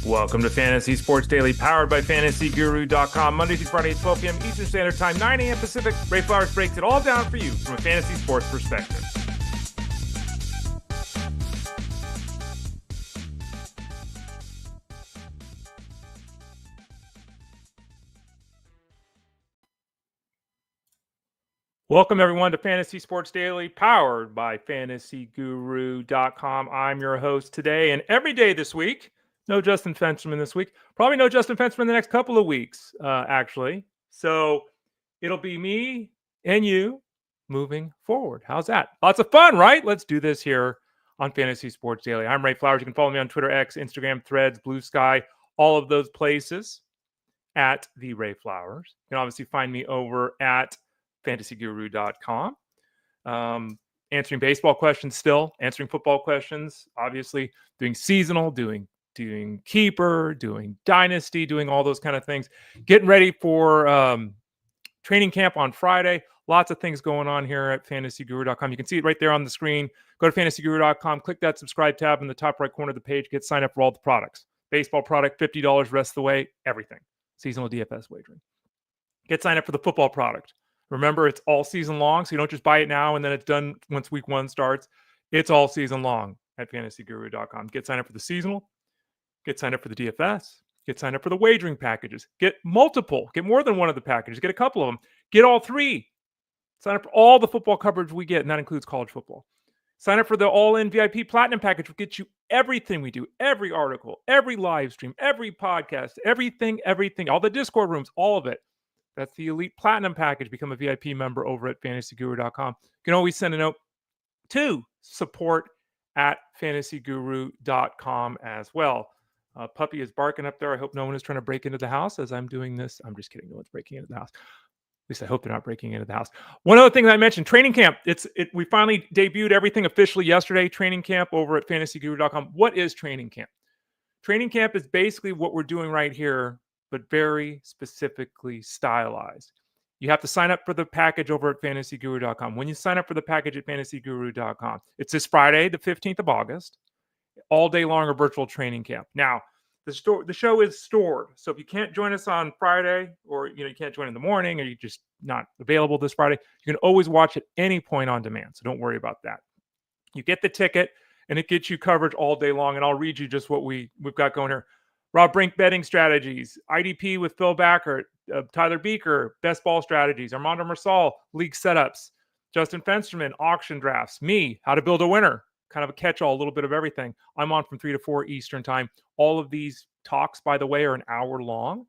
Welcome to Fantasy Sports Daily, powered by FantasyGuru.com. Monday through Friday at 12 p.m. Eastern Standard Time, 9 a.m. Pacific. Ray Flowers breaks it all down for you from a fantasy sports perspective. Welcome, everyone, to Fantasy Sports Daily, powered by FantasyGuru.com. I'm your host today and every day this week. No Justin Fensterman this week. Probably no Justin Fensterman the next couple of weeks, actually. So it'll be me and you moving forward. How's that? Lots of fun, right? Let's do this here on Fantasy Sports Daily. I'm Ray Flowers. You can follow me on Twitter, X, Instagram, Threads, Blue Sky, all of those places at the Ray Flowers. You can obviously find me over at FantasyGuru.com. Answering baseball questions still, answering football questions, obviously doing seasonal, doing keeper, doing dynasty, doing all those kind of things. Getting ready for training camp on Friday. Lots of things going on here at FantasyGuru.com. You can see it right there on the screen. Go to FantasyGuru.com, click that subscribe tab in the top right corner of the page. Get signed up for all the products. Baseball product, $50 rest of the way, everything. Seasonal DFS wagering. Get signed up for the football product. Remember, it's all season long, so you don't just buy it now and then it's done once week one starts. It's all season long at FantasyGuru.com. Get signed up for the seasonal. Get signed up for the DFS. Get signed up for the wagering packages. Get multiple. Get more than one of the packages. Get a couple of them. Get all three. Sign up for all the football coverage we get, and that includes college football. Sign up for the all-in VIP Platinum package, which gets you everything we do, every article, every live stream, every podcast, everything, all the Discord rooms, all of it. That's the Elite Platinum package. Become a VIP member over at FantasyGuru.com. You can always send a note to support at FantasyGuru.com as well. Puppy is barking up there. I hope no one is trying to break into the house as I'm doing this. I'm just kidding. No one's breaking into the house. At least I hope they're not breaking into the house. One other thing that I mentioned, training camp. We finally debuted everything officially yesterday. Training camp over at FantasyGuru.com. What is training camp? Training camp is basically what we're doing right here, but very specifically stylized. You have to sign up for the package over at FantasyGuru.com. When you sign up for the package at FantasyGuru.com, it's this Friday, the 15th of August, all day long a virtual training camp. Now, the show is stored. So if you can't join us on Friday, or you can't join in the morning, or you're just not available this Friday, you can always watch at any point on demand. So don't worry about that. You get the ticket, and it gets you coverage all day long. And I'll read you just what we've got going here. Rob Brink betting strategies, IDP with Phil Backer, Tyler Beaker, best ball strategies, Armando Marsal, league setups, Justin Fensterman, auction drafts, me, how to build a winner, kind of a catch-all, a little bit of everything. I'm on from 3 to 4 Eastern time. All of these talks, by the way, are an hour long.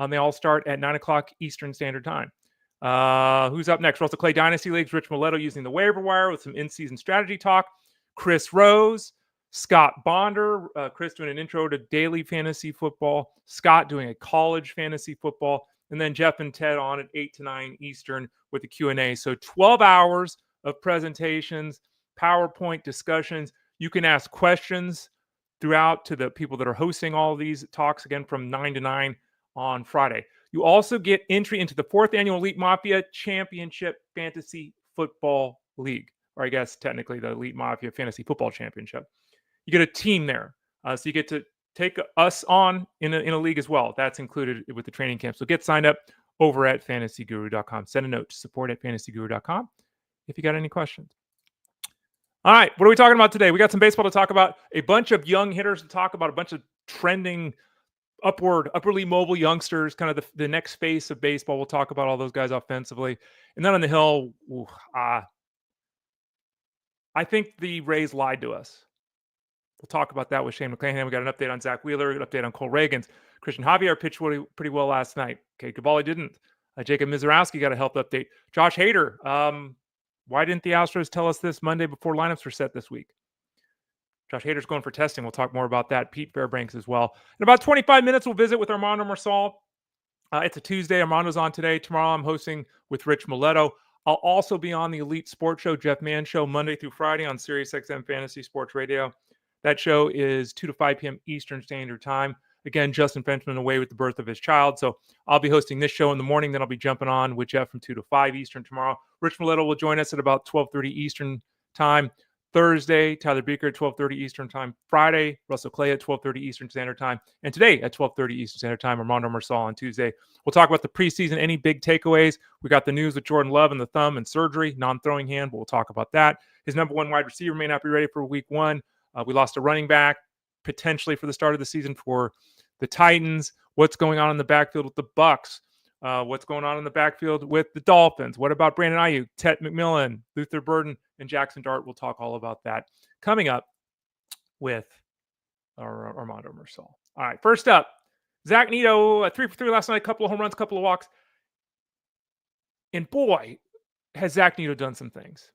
They all start at 9 o'clock Eastern Standard Time. Who's up next? Russell Clay Dynasty Leagues, Rich Mileto using the waiver wire with some in-season strategy talk. Chris Rose, Scott Bonder, Chris doing an intro to daily fantasy football, Scott doing a college fantasy football, and then Jeff and Ted on at 8 to 9 Eastern with the Q&A. So 12 hours of presentations, PowerPoint discussions. You can ask questions throughout to the people that are hosting all of these talks, again, from 9 to 9 on Friday. You also get entry into the 4th Annual Elite Mafia Championship Fantasy Football League, or I guess technically the Elite Mafia Fantasy Football Championship. You get a team there. So you get to take us on in a league as well. That's included with the training camp. So get signed up over at FantasyGuru.com. Send a note to support at FantasyGuru.com if you got any questions. All right, what are we talking about today? We got some baseball to talk about, a bunch of young hitters to talk about, a bunch of trending upwardly mobile youngsters, kind of the next face of baseball. We'll talk about all those guys offensively. And then on the hill, I think the Rays lied to us. We'll talk about that with Shane McClanahan. We got an update on Zack Wheeler, an update on Cole Ragans. Cristian Javier pitched pretty well last night. Cade Cavalli didn't. Jacob Misiorowski got a health update. Josh Hader, why didn't the Astros tell us this Monday before lineups were set this week? Josh Hader's going for testing. We'll talk more about that. Pete Fairbanks as well. In about 25 minutes, we'll visit with Armando Marsal. It's a Tuesday. Armando's on today. Tomorrow, I'm hosting with Rich Mileto. I'll also be on the Elite Sports Show, Jeff Mann Show, Monday through Friday on SiriusXM Fantasy Sports Radio. That show is 2 to 5 p.m. Eastern Standard Time. Again, Justin Fensterman away with the birth of his child. So I'll be hosting this show in the morning. Then I'll be jumping on with Jeff from 2 to 5 Eastern tomorrow. Rich Mileto will join us at about 12:30 Eastern Time. Thursday, Tyler Beaker at 12:30 Eastern Time. Friday, Russell Clay at 12:30 Eastern Standard Time. And today at 12:30 Eastern Standard Time, Armando Marsal on Tuesday. We'll talk about the preseason, any big takeaways. We got the news with Jordan Love and the thumb and surgery, non-throwing hand, but we'll talk about that. His number one wide receiver may not be ready for week one. We lost a running back potentially for the start of the season for the Titans. What's going on in the backfield with the Bucks? What's going on in the backfield with the Dolphins? What about Brandon Aiyuk, Tet McMillan, Luther Burden, and Jaxson Dart? We'll talk all about that coming up with our Armando Marsal. All right, first up, Zack Neto, 3 for 3 last night, a couple of home runs, a couple of walks. And boy, has Zack Neto done some things.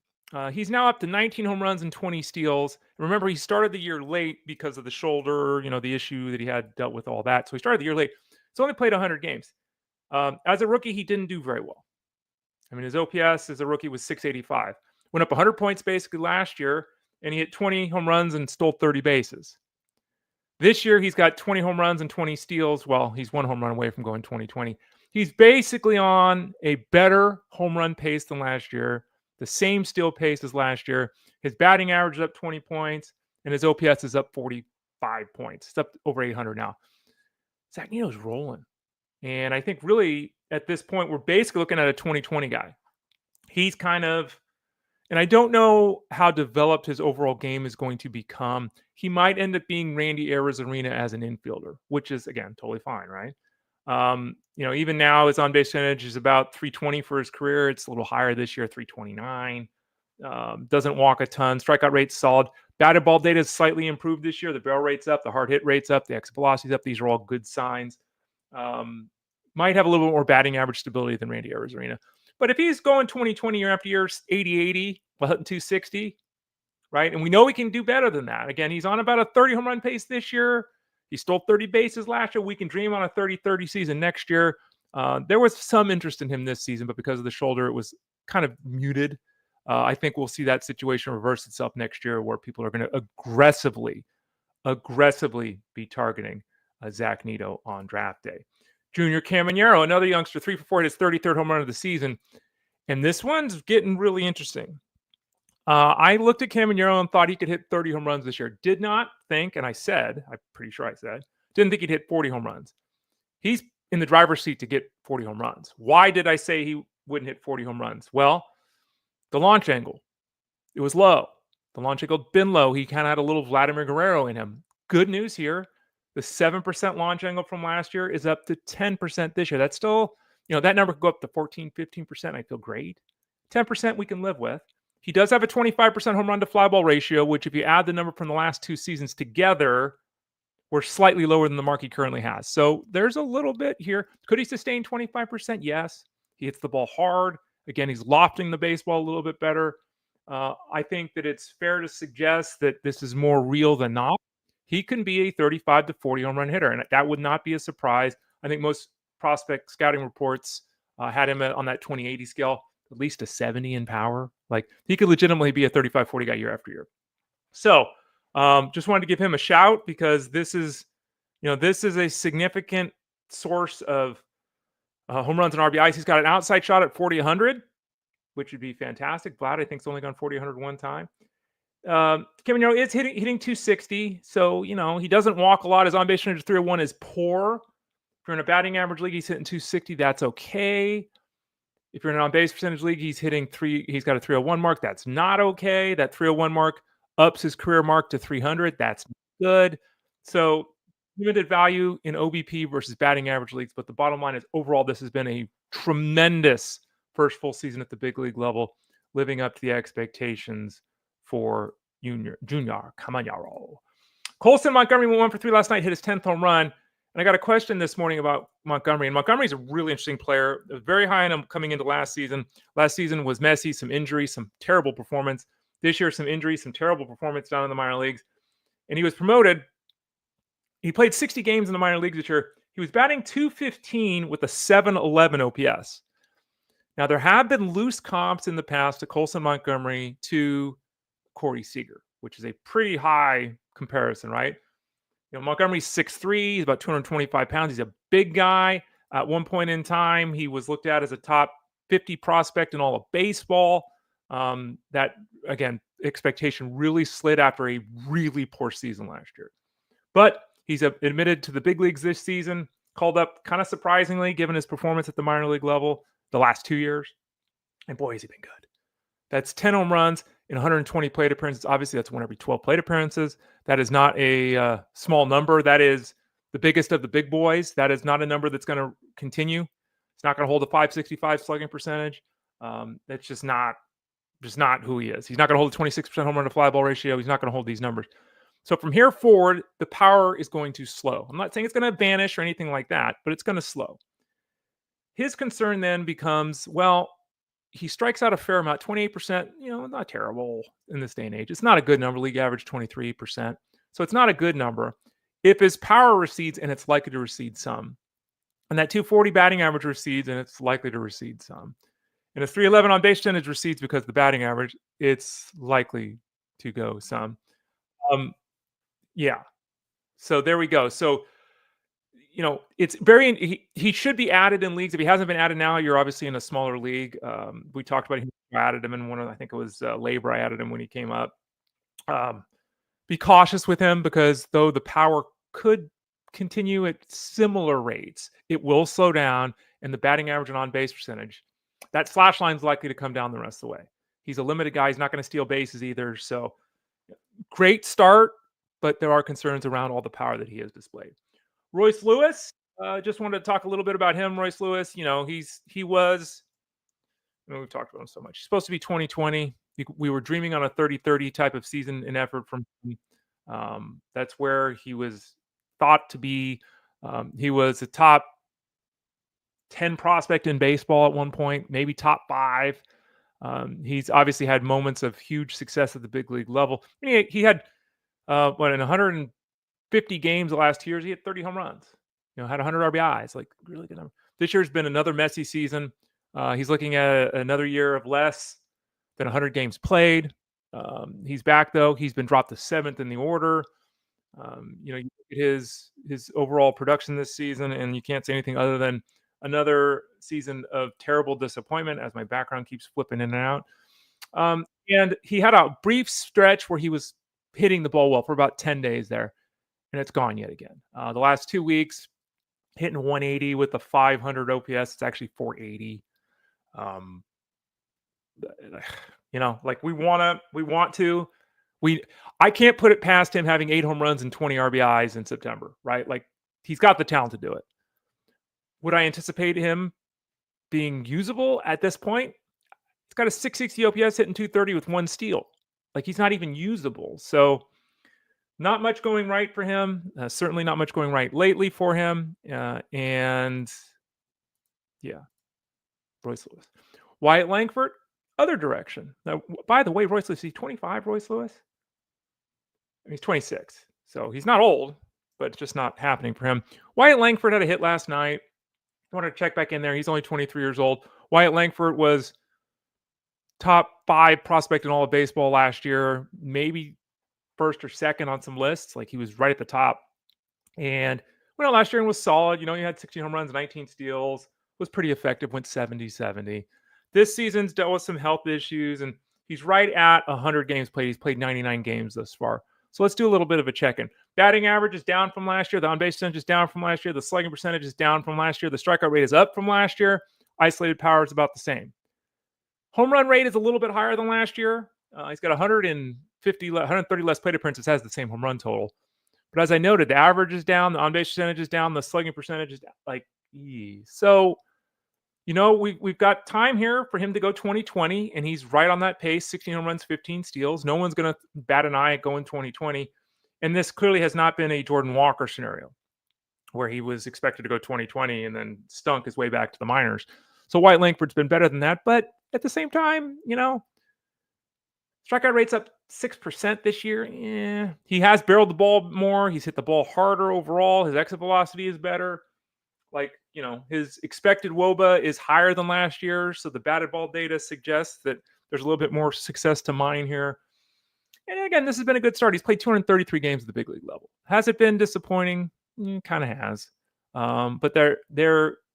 He's now up to 19 home runs and 20 steals. Remember, he started the year late because of the shoulder, the issue that he had dealt with, all that. So he started the year late. He's only played 100 games. As a rookie, he didn't do very well. I mean, his OPS as a rookie was 685. Went up 100 points basically last year, and he hit 20 home runs and stole 30 bases. This year, he's got 20 home runs and 20 steals. Well, he's 1 home run away from going 2020. He's basically on a better home run pace than last year, the same steal pace as last year. His batting average is up 20 points, and his OPS is up 45 points. It's up over 800 now. Zack Neto's rolling. And I think really at this point, we're basically looking at a 2020 guy. He's kind of, and I don't know how developed his overall game is going to become. He might end up being Randy Arozarena as an infielder, which is, again, totally fine, right? Even now his on-base percentage is about 320 for his career. It's a little higher this year, 329. Doesn't walk a ton. Strikeout rate's solid. Batted ball data is slightly improved this year. The barrel rate's up. The hard hit rate's up. The exit velocity's up. These are all good signs. Might have a little bit more batting average stability than Randy Arozarena. But if he's going 2020 year after year, 80-80, well, hitting 260, right? And we know he can do better than that. Again, he's on about a 30 home run pace this year. He stole 30 bases last year. We can dream on a 30-30 season next year. There was some interest in him this season, but because of the shoulder, it was kind of muted. I think we'll see that situation reverse itself next year where people are going to aggressively be targeting Zack Neto on draft day. Junior Caminero, another youngster, 3 for 4, his 33rd home run of the season. And this one's getting really interesting. I looked at Caminero and thought he could hit 30 home runs this year. Did not think, and I'm pretty sure I said, didn't think he'd hit 40 home runs. He's in the driver's seat to get 40 home runs. Why did I say he wouldn't hit 40 home runs? Well, the launch angle, it was low. The launch angle had been low. He kind of had a little Vladimir Guerrero in him. Good news here. The 7% launch angle from last year is up to 10% this year. That's still, that number could go up to 14, 15%. I feel great. 10% we can live with. He does have a 25% home run to fly ball ratio, which if you add the number from the last 2 seasons together, we're slightly lower than the mark he currently has. So there's a little bit here. Could he sustain 25%? Yes. He hits the ball hard. Again, he's lofting the baseball a little bit better. I think that it's fair to suggest that this is more real than not. He can be a 35 to 40 home run hitter, and that would not be a surprise. I think most prospect scouting reports had him on that 20-80 scale, at least a 70 in power. Like, he could legitimately be a 35, 40 guy year after year. So just wanted to give him a shout because this is a significant source of home runs and RBIs. He's got an outside shot at 40-100, which would be fantastic. Vlad, I think, has only gone 40-100 one time. Caminero is hitting 260, so he doesn't walk a lot. His on-base percentage 301 is poor. If you're in a batting average league, he's hitting 260. That's okay. If you're in an on-base percentage league, he's got a 301 mark. That's not okay. That 301 mark ups his career mark to 300. That's good. So limited value in OBP versus batting average leagues. But the bottom line is overall, this has been a tremendous first full season at the big league level, living up to the expectations for Junior Caminero. Colson Montgomery went 1 for 3 last night, hit his 10th home run. And I got a question this morning about Montgomery. And Montgomery's a really interesting player. Very high on him coming into last season. Last season was messy, some injuries, some terrible performance. This year, some injuries, some terrible performance down in the minor leagues. And he was promoted. He played 60 games in the minor leagues this year. He was batting .215 with a 711 OPS. Now, there have been loose comps in the past to Colson Montgomery to Corey Seager, which is a pretty high comparison, right? Montgomery's 6'3", he's about 225 pounds. He's a big guy. At one point in time, he was looked at as a top 50 prospect in all of baseball. That, again, expectation really slid after a really poor season last year. But he's admitted to the big leagues this season, called up kind of surprisingly given his performance at the minor league level the last 2 years. And boy, has he been good. That's 10 home runs in 120 plate appearances. Obviously, that's one every 12 plate appearances. That is not a small number. That is the biggest of the big boys. That is not a number that's going to continue. It's not going to hold a 565 slugging percentage. That's just not who he is. He's not going to hold a 26% home run to fly ball ratio. He's not going to hold these numbers. So from here forward, the power is going to slow. I'm not saying it's going to vanish or anything like that, but it's going to slow. His concern then becomes, well, he strikes out a fair amount, 28%, not terrible in this day and age. It's not a good number. League average 23%. So it's not a good number. If his power recedes, and it's likely to recede some, and that 240 batting average recedes, and it's likely to recede some, and his 311 on base percentage recedes because of the batting average, it's likely to go some. Yeah. So there we go. So, it's very, he should be added in leagues. If he hasn't been added now, you're obviously in a smaller league. We talked about him. I added him in one of, I think it was Labor. I added him when he came up. Be cautious with him because though the power could continue at similar rates, it will slow down, and the batting average and on base percentage, that slash line is likely to come down the rest of the way. He's a limited guy. He's not going to steal bases either. So great start, but there are concerns around all the power that he has displayed. Royce Lewis, just wanted to talk a little bit about him. Royce Lewis, he was, we've talked about him so much. He's supposed to be 2020. We were dreaming on a 30-30 type of season and effort from him. That's where he was thought to be. He was a top 10 prospect in baseball at one point, maybe top 5. He's obviously had moments of huge success at the big league level. He had, in 150 games the last 2 years, he had 30 home runs. Had 100 RBIs, like really good number. This year's been another messy season. He's looking at another year of less than 100 games played. He's back though. He's been dropped to 7th in the order. You look at his overall production this season, and you can't say anything other than another season of terrible disappointment as my background keeps flipping in and out. And he had a brief stretch where he was hitting the ball well for about 10 days there, and it's gone yet again. The last 2 weeks, hitting 180 with a 500 OPS. It's actually 480. I can't put it past him having 8 home runs and 20 RBIs in September, right? Like, he's got the talent to do it. Would I anticipate him being usable at this point? He's got a 660 OPS hitting 230 with 1 steal. Like, he's not even usable. So not much going right for him. Certainly not much going right lately for him. And yeah, Royce Lewis. Wyatt Langford, other direction. Now, by the way, Royce Lewis, he's 25, Royce Lewis? He's 26. So he's not old, but it's just not happening for him. Wyatt Langford had a hit last night. I wanted to check back in there. He's only 23 years old. Wyatt Langford was top 5 prospect in all of baseball last year, maybe first or second on some lists. Like, he was right at the top. And last year was solid. He had 16 home runs, 19 steals, was pretty effective, went 70-70. This season's dealt with some health issues, and he's right at 100 games played. He's played 99 games thus far. So let's do a little bit of a check-in. Batting average is down from last year. The on-base percentage is down from last year. The slugging percentage is down from last year. The strikeout rate is up from last year. Isolated power is about the same. Home run rate is a little bit higher than last year. He's got 130 less plate appearances, has the same home run total. But as I noted, the average is down, the on-base percentage is down, the slugging percentage is down. So, we've got time here for him to go 2020, and he's right on that pace, 16 home runs, 15 steals. No one's going to bat an eye at going 2020. And this clearly has not been a Jordan Walker scenario where he was expected to go 2020 and then stunk his way back to the minors. So Wyatt Langford's been better than that. But at the same time, strikeout rate's up 6% this year. Yeah. He has barreled the ball more. He's hit the ball harder overall. His exit velocity is better. His expected WOBA is higher than last year. So the batted ball data suggests that there's a little bit more success to mine here. And again, this has been a good start. He's played 233 games at the big league level. Has it been disappointing? Kind of has. But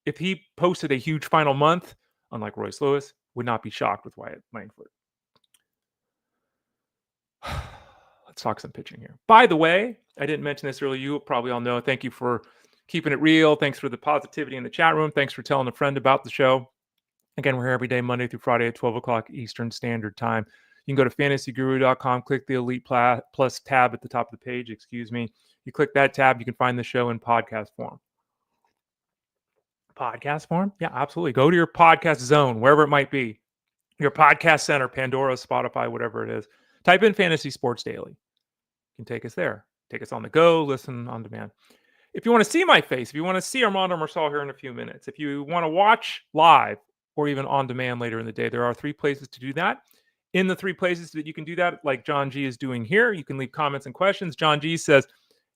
if he posted a huge final month, unlike Royce Lewis, would not be shocked with Wyatt Langford. Let's talk some pitching here. By the way, I didn't mention this earlier. You probably all know. Thank you for keeping it real. Thanks for the positivity in the chat room. Thanks for telling a friend about the show. Again, we're here every day, Monday through Friday at 12 o'clock Eastern Standard Time. You can go to fantasyguru.com, click the Elite Plus tab at the top of the page, You click that tab, you can find the show in podcast form. Podcast form? Yeah, absolutely. Go to your podcast zone, wherever it might be. Your podcast center, Pandora, Spotify, whatever it is. Type in Fantasy Sports Daily. You can take us there. Take us on the go, listen on demand. If you want to see my face, if you want to see Armando Marsal here in a few minutes, if you want to watch live or even on demand later in the day, there are 3 places to do that. In the 3 places that you can do that, like John G is doing here, you can leave comments and questions. John G says,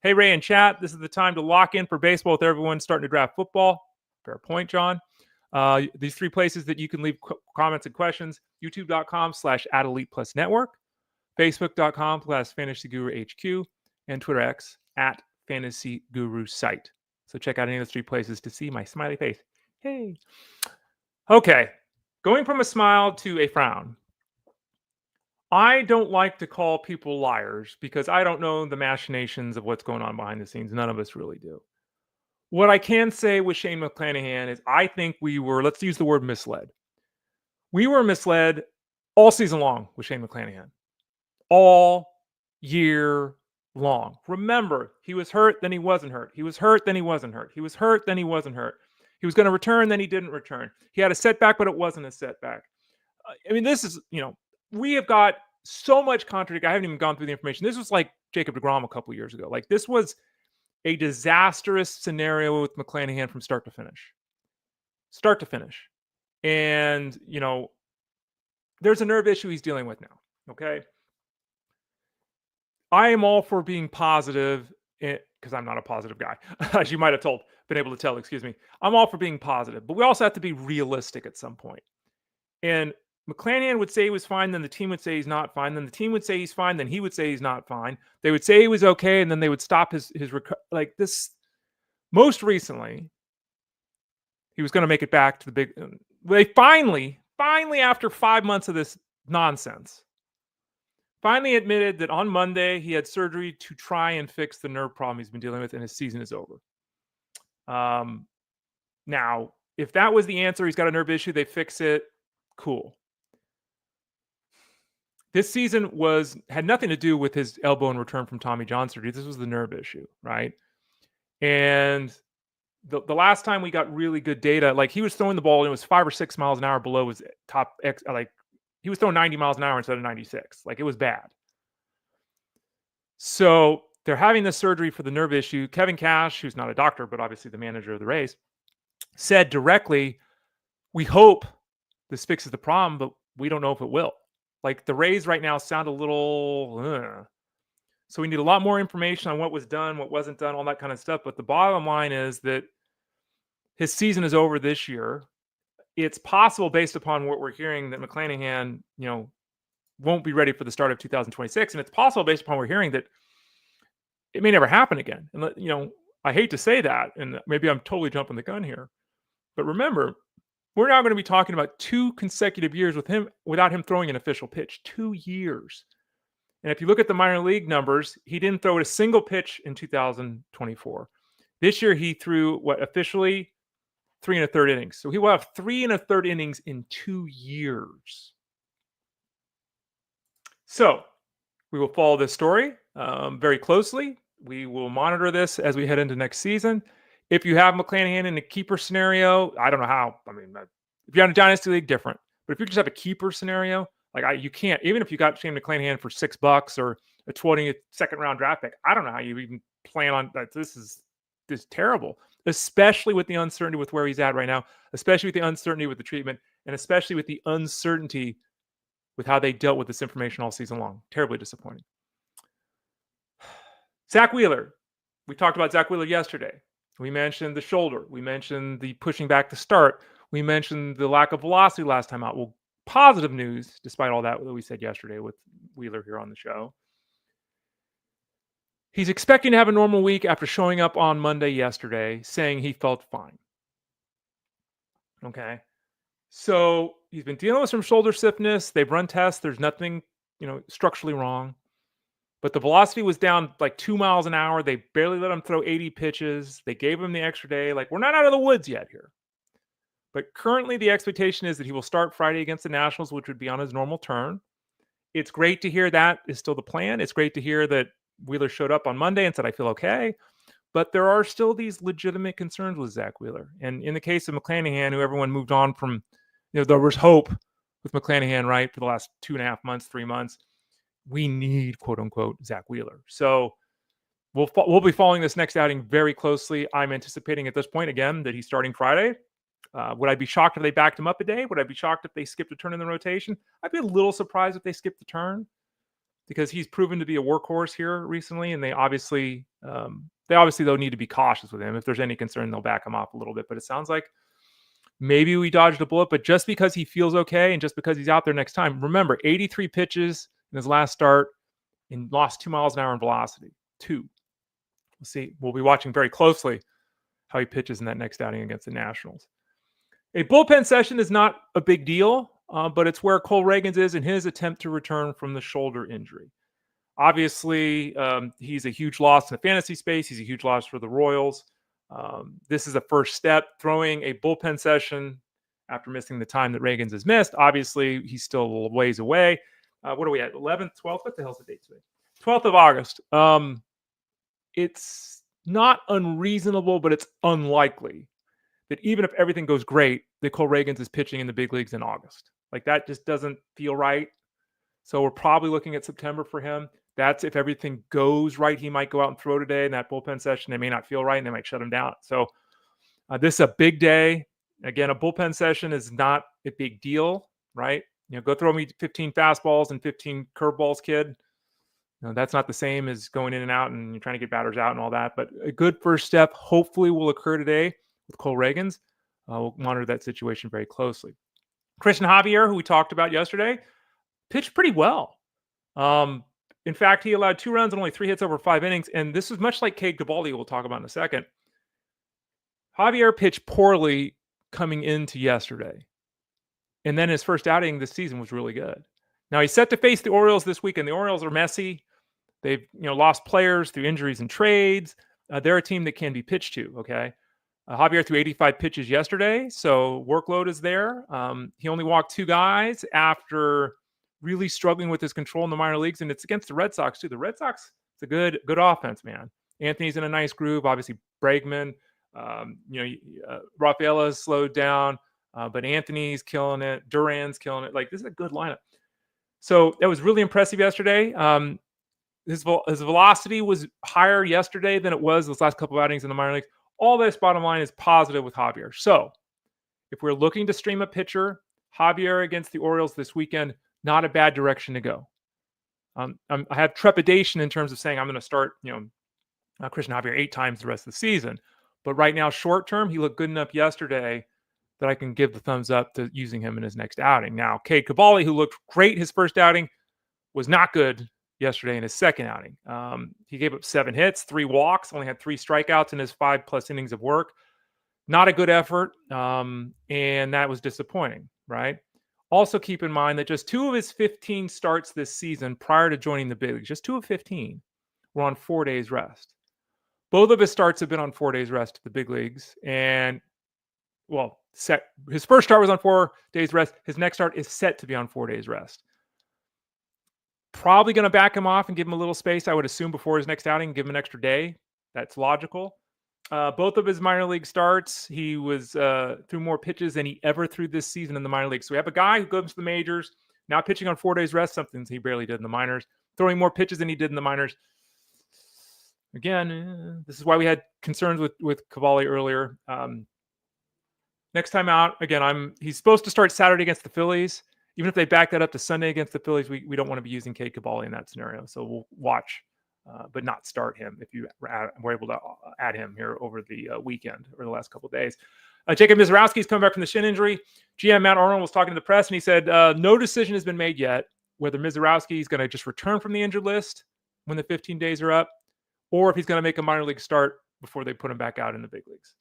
hey, Ray and chat, this is the time to lock in for baseball with everyone starting to draft football. Fair point, John. These 3 places that you can leave comments and questions, youtube.com/@ElitePlusNetwork, facebook.com/FantasyGuruHQ, and Twitter X @FantasyGuruSite. So check out any of those 3 places to see my smiley face. Hey. Okay. Going from a smile to a frown. I don't like to call people liars because I don't know the machinations of what's going on behind the scenes. None of us really do. What I can say with Shane McClanahan is I think we were, let's use the word misled. We were misled all season long with Shane McClanahan. All year long. Remember, he was hurt, then he wasn't hurt. He was hurt, then he wasn't hurt. He was hurt, then he wasn't hurt. He was going to return, then he didn't return. He had a setback, but it wasn't a setback. I mean, this is, we have got so much contradiction. I haven't even gone through the information. This was like Jacob deGrom a couple years ago. Like, this was a disastrous scenario with McClanahan from start to finish. Start to finish. And, there's a nerve issue he's dealing with now. Okay. I am all for being positive because I'm not a positive guy, as you might have been able to tell, excuse me. I'm all for being positive, but we also have to be realistic at some point. And McClanahan would say he was fine, then the team would say he's not fine, then the team would say he's fine, then he would say he's not fine. They would say he was okay, and then they would stop his like this. Most recently, he was going to make it back to the big. They finally, after 5 months of this nonsense, finally admitted that on Monday he had surgery to try and fix the nerve problem he's been dealing with, and his season is over. Now, if that was the answer, he's got a nerve issue, they fix it, cool. This season had nothing to do with his elbow and return from Tommy John surgery. This was the nerve issue, right? And the last time we got really good data, like he was throwing the ball and it was 5 or 6 miles an hour below his top X, like he was throwing 90 miles an hour instead of 96. Like, it was bad. So they're having this surgery for the nerve issue. Kevin Cash, who's not a doctor, but obviously the manager of the Rays, said directly, we hope this fixes the problem, but we don't know if it will. Like, the Rays right now sound a little, So we need a lot more information on what was done, what wasn't done, all that kind of stuff. But the bottom line is that his season is over this year. It's possible, based upon what we're hearing, that McClanahan, won't be ready for the start of 2026. And it's possible, based upon what we're hearing, that it may never happen again. And, I hate to say that, and maybe I'm totally jumping the gun here. But remember, we're now going to be talking about 2 consecutive years without him throwing an official pitch. 2 years. And if you look at the minor league numbers, he didn't throw a single pitch in 2024. This year, he threw, officially 3 1/3 innings. So he will have 3 1/3 innings in 2 years. So we will follow this story very closely. We will monitor this as we head into next season. If you have McClanahan in a keeper scenario, I don't know how. I mean, if you're in a dynasty league, different. But if you just have a keeper scenario, you can't, even if you got Shane McClanahan for $6 or a 22nd round draft pick, I don't know how you even plan on that. This is terrible, especially with the uncertainty with where he's at right now, especially with the uncertainty with the treatment, and especially with the uncertainty with how they dealt with this information all season long. Terribly disappointing. Zack Wheeler. We talked about Zack Wheeler yesterday. We mentioned the shoulder. We mentioned the pushing back to start. We mentioned the lack of velocity last time out. Well, positive news, despite all that we said yesterday with Wheeler here on the show. He's expecting to have a normal week after showing up on Monday yesterday, saying he felt fine. Okay. So he's been dealing with some shoulder stiffness. They've run tests. There's nothing, structurally wrong. but the velocity was down like 2 miles an hour. They barely let him throw 80 pitches. They gave him the extra day. Like, we're not out of the woods yet here. But currently the expectation is that he will start Friday against the Nationals, which would be on his normal turn. It's great to hear that is still the plan. It's great to hear that Wheeler showed up on Monday and said, I feel okay. But there are still these legitimate concerns with Zack Wheeler. And in the case of McClanahan, who everyone moved on from, there was hope with McClanahan, right, for the last 2.5 months, 3 months. We need, quote unquote, Zack Wheeler. So we'll be following this next outing very closely. I'm anticipating at this point, again, that he's starting Friday. Would I be shocked if they backed him up a day? Would I be shocked if they skipped a turn in the rotation? I'd be a little surprised if they skipped the turn, because he's proven to be a workhorse here recently, and they obviously though need to be cautious with him. If there's any concern, they'll back him off a little bit. But it sounds like maybe we dodged a bullet. But just because he feels okay and just because he's out there next time, remember, 83 pitches in his last start and lost 2 miles an hour in velocity. 2. We'll see. We'll be watching very closely how he pitches in that next outing against the Nationals. A bullpen session is not a big deal, but it's where Cole Ragans is in his attempt to return from the shoulder injury. Obviously, he's a huge loss in the fantasy space. He's a huge loss for the Royals. This is a first step. Throwing a bullpen session after missing the time that Ragans has missed. Obviously, he's still a little ways away. What are we at? 11th, 12th? What the hell's the date today? 12th of August. It's not unreasonable, but it's unlikely that even if everything goes great, that Cole Ragans is pitching in the big leagues in August. Like, that just doesn't feel right. So we're probably looking at September for him. That's if everything goes right. He might go out and throw today in that bullpen session. They may not feel right, and they might shut him down. So this is a big day. Again, a bullpen session is not a big deal, right? Go throw me 15 fastballs and 15 curveballs, kid. That's not the same as going in and out and you're trying to get batters out and all that. But a good first step hopefully will occur today with Cole Ragans. We'll monitor that situation very closely. Cristian Javier, who we talked about yesterday, pitched pretty well. In fact, he allowed 2 runs and only 3 hits over 5 innings. And this is much like Cade Cavalli, we'll talk about in a second. Javier pitched poorly coming into yesterday. And then his first outing this season was really good. Now he's set to face the Orioles this weekend. The Orioles are messy. They've lost players through injuries and trades. They're a team that can be pitched to, okay? Javier threw 85 pitches yesterday, so workload is there. He only walked 2 guys after really struggling with his control in the minor leagues, and it's against the Red Sox too. The Red Sox, it's a good offense, man. Anthony's in a nice groove. Obviously, Bregman, Rafaela's slowed down, but Anthony's killing it. Duran's killing it. Like, this is a good lineup. So that was really impressive yesterday. His velocity was higher yesterday than it was those last couple of outings in the minor leagues. All this, bottom line, is positive with Javier. So if we're looking to stream a pitcher, Javier against the Orioles this weekend, not a bad direction to go. I have trepidation in terms of saying I'm going to start, Cristian Javier 8 times the rest of the season. But right now, short term, he looked good enough yesterday that I can give the thumbs up to using him in his next outing. Now, Cade Cavalli, who looked great his first outing, was not good yesterday in his second outing. He gave up 7 hits, 3 walks, only had 3 strikeouts in his 5+ innings of work. Not a good effort, and that was disappointing, right? Also keep in mind that just 2 of his 15 starts this season prior to joining the big leagues, just 2 of 15, were on 4 days rest. Both of his starts have been on 4 days rest to the big leagues, and his first start was on 4 days rest. His next start is set to be on 4 days rest. Probably going to back him off and give him a little space, I would assume, before his next outing, give him an extra day. That's logical. Both of his minor league starts, he was threw more pitches than he ever threw this season in the minor league. So we have a guy who goes to the majors, now pitching on 4 days rest, something he barely did in the minors, throwing more pitches than he did in the minors. Again, this is why we had concerns with Cavalli earlier. Next time out, again, he's supposed to start Saturday against the Phillies. Even if they back that up to Sunday against the Phillies, we don't want to be using Cade Cavalli in that scenario. So we'll watch, but not start him if you were able to add him here over the weekend or the last couple of days. Jacob Misiorowski is coming back from the shin injury. GM Matt Arnold was talking to the press, and he said no decision has been made yet whether Misiorowski is going to just return from the injured list when the 15 days are up, or if he's going to make a minor league start before they put him back out in the big leagues.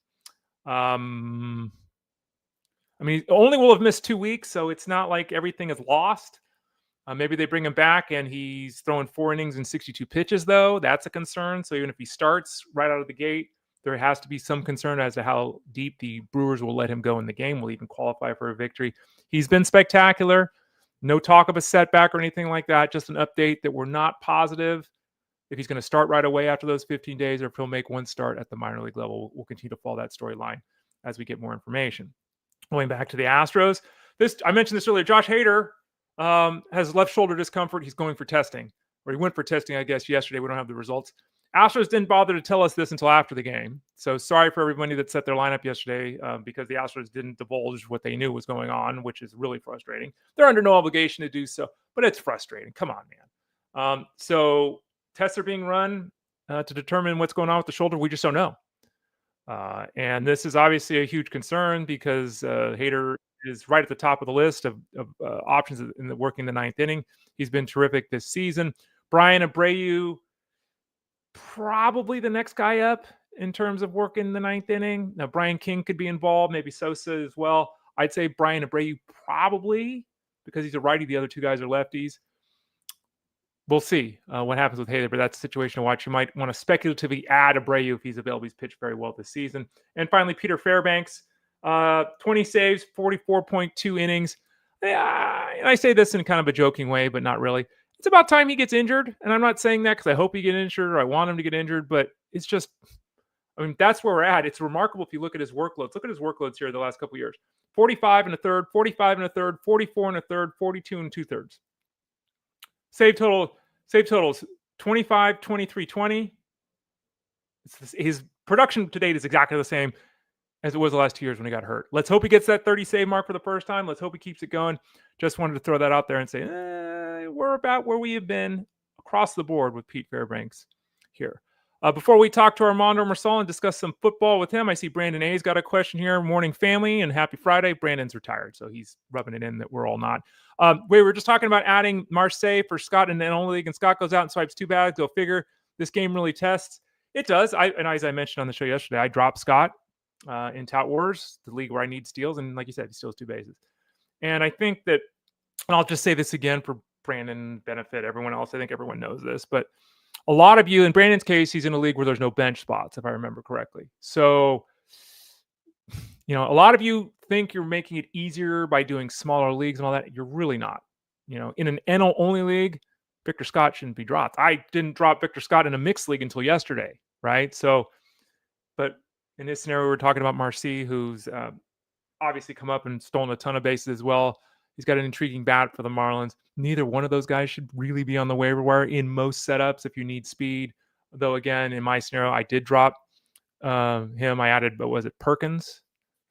He only will have missed 2 weeks, so it's not like everything is lost. Maybe they bring him back and he's throwing 4 innings and 62 pitches, though. That's a concern. So even if he starts right out of the gate, there has to be some concern as to how deep the Brewers will let him go in the game. Will even qualify for a victory. He's been spectacular. No talk of a setback or anything like that. Just an update that we're not positive if he's going to start right away after those 15 days or if he'll make one start at the minor league level. We'll continue to follow that storyline as we get more information. Going back to the Astros, I mentioned this earlier. Josh Hader has left shoulder discomfort. He's going for testing, or he went for testing, I guess, yesterday. We don't have the results. Astros didn't bother to tell us this until after the game. So sorry for everybody that set their lineup yesterday because the Astros didn't divulge what they knew was going on, which is really frustrating. They're under no obligation to do so, but it's frustrating. Come on, man. So tests are being run to determine what's going on with the shoulder. We just don't know. And this is obviously a huge concern because Hader is right at the top of the list of options in the working the 9th inning. He's been terrific this season. Brian Abreu, probably the next guy up in terms of working the 9th inning. Now, Brian King could be involved, maybe Sosa as well. I'd say Brian Abreu probably because he's a righty. The other 2 guys are lefties. We'll see what happens with Hader, but that's a situation to watch. You might want to speculatively add Abreu if he's available. He's pitched very well this season. And finally, Peter Fairbanks, 20 saves, 44.2 innings. And I say this in kind of a joking way, but not really. It's about time he gets injured. And I'm not saying that because I hope he gets injured or I want him to get injured, but it's just, that's where we're at. It's remarkable if you look at his workloads. Look at his workloads here the last couple of years. 45 and a third, 45 and a third, 44 and a third, 42 and 2/3. Save totals 25, 23, 20. His production to date is exactly the same as it was the last 2 years when he got hurt. Let's hope he gets that 30 save mark for the first time. Let's hope he keeps it going. Just wanted to throw that out there and say, we're about where we have been across the board with Pete Fairbanks here. Before we talk to Armando Marsal and discuss some football with him, I see Brandon A's got a question here. Morning, family, and happy Friday. Brandon's retired, so he's rubbing it in that we're all not. We were just talking about adding Marsal for Scott in the only league, and Scott goes out and swipes 2 bags. Go figure. This game really tests. It does. And as I mentioned on the show yesterday, I dropped Scott in Tout Wars, the league where I need steals, and like you said, he steals 2 bases. And I think that, and I'll just say this again for Brandon benefit, everyone else, I think everyone knows this, but a lot of you, in Brandon's case, he's in a league where there's no bench spots, if I remember correctly. So, a lot of you think you're making it easier by doing smaller leagues and all that. You're really not. In an NL only league, Victor Scott shouldn't be dropped. I didn't drop Victor Scott in a mixed league until yesterday, right? So, but in this scenario, we're talking about Marsal, who's obviously come up and stolen a ton of bases as well. He's got an intriguing bat for the Marlins. Neither one of those guys should really be on the waiver wire in most setups if you need speed. Though, again, in my scenario, I did drop him. I added, but was it Perkins?